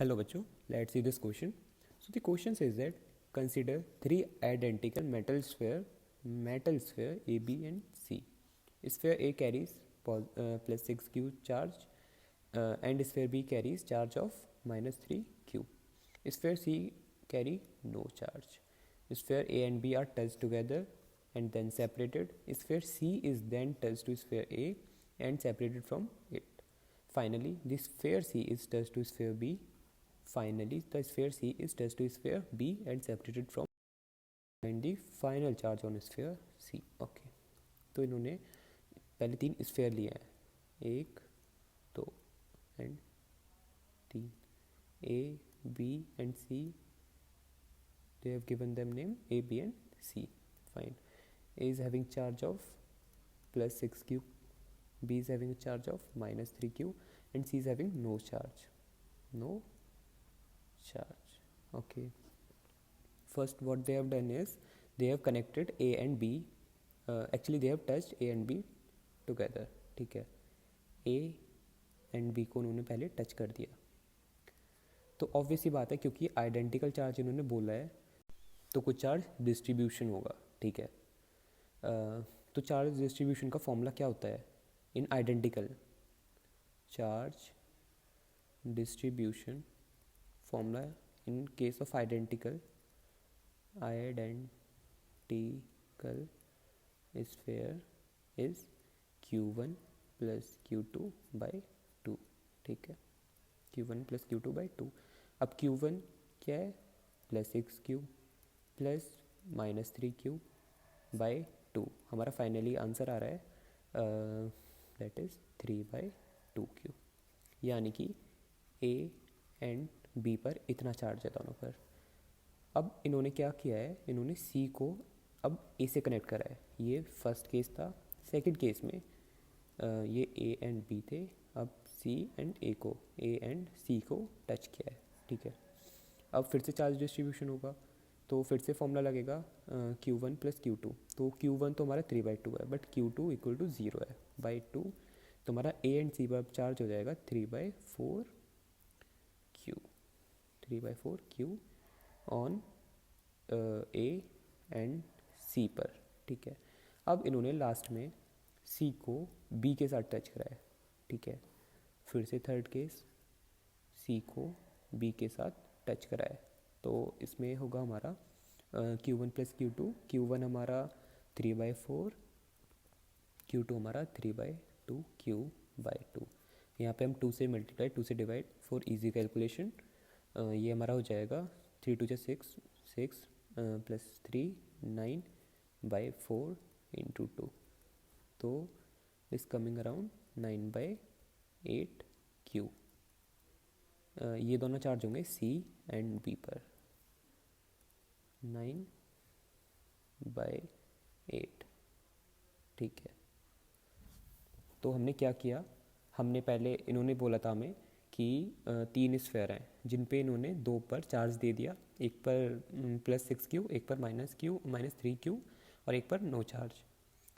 Hello bachcho, let's see this question. So the question says that consider three identical metal sphere A, B and C. Sphere A carries plus 6q charge and sphere B carries charge of minus 3q. Sphere C carry no charge. Sphere A and B are touched together and then separated. Sphere C is then touched to sphere A and separated from it. Finally, the sphere C is touched to sphere B. Finally, the sphere C is touched to sphere B and separated from and the final charge on sphere C. Okay, तो इन्होंने पहले तीन sphere लिए हैं, एक दो and तीन, A, B and C. They have given them name A, B and C. Fine. A is having charge of plus 6q, B is having a charge of minus 3q and C is having no charge. No charge. Okay. First what they have done is they have connected A and B. Actually they have touched A and B together. ठीक है, A and B को उन्होंने पहले touch कर दिया. तो obvious ही बात है क्योंकि आइडेंटिकल चार्ज इन्होंने बोला है तो कुछ चार्ज डिस्ट्रीब्यूशन होगा. ठीक है, तो चार्ज डिस्ट्रीब्यूशन का फॉर्मूला क्या होता है in identical? Charge distribution formula in case of identical sphere is q1 plus q2 by 2. ठीक है, q1 plus q2 by 2. अब q1 क्या है? Plus 6q plus minus 3q by 2. हमारा फाइनली आंसर आ रहा है दैट इज़ 3/2q. यानी कि A एंड B पर इतना चार्ज है दोनों पर. अब इन्होंने क्या किया है, इन्होंने C को अब A से कनेक्ट करा है. ये फर्स्ट केस था. सेकंड केस में ये A एंड B थे, अब C एंड C को टच किया है. ठीक है, अब फिर से चार्ज डिस्ट्रीब्यूशन होगा तो फिर से फॉर्मूला लगेगा Q1 प्लस Q2. तो Q1 तो हमारा 3/2 है बट Q2 इक्वल टू 0 है बाई 2. तो हमारा A एंड C पर चार्ज हो जाएगा 3/4Q on A and C पर. ठीक है, अब इन्होंने लास्ट में C को B के साथ टच कराया. ठीक है, फिर से थर्ड केस C को B के साथ टच कराया. तो इसमें होगा हमारा Q1 प्लस Q2. Q1 हमारा 3/4, Q2 हमारा 3/2Q/2. यहाँ पे हम 2 से मल्टीप्लाई 2 से डिवाइड फॉर इजी कैलकुलेशन. ये हमारा हो जाएगा 3 2 6 प्लस 3 9/4 इंटू 2. तो इस कमिंग अराउंड 9/8Q. ये दोनों चार्ज होंगे C एंड B पर. 9/8. ठीक है, तो हमने क्या किया, हमने पहले इन्होंने बोला था हमें कि 3 स्फेयर हैं जिन पे इन्होंने 2 पर चार्ज दे दिया. एक पर प्लस 6q, एक पर माइनस 3q और एक पर नो चार्ज.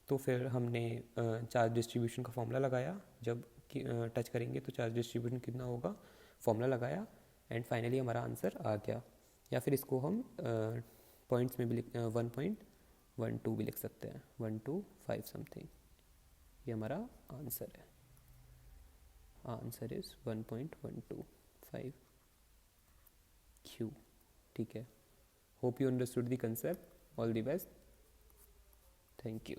तो फिर हमने चार्ज डिस्ट्रीब्यूशन का फॉर्मूला लगाया. जब टच करेंगे तो चार्ज डिस्ट्रीब्यूशन कितना होगा, फॉर्मूला लगाया एंड फाइनली हमारा आंसर आ गया. या फिर इसको हम पॉइंट्स में भी 1.12 भी लिख सकते हैं, 125 समथिंग. ये हमारा आंसर है. Answer is 1.125Q. ठीक है, hope you understood the concept. All the best. Thank you.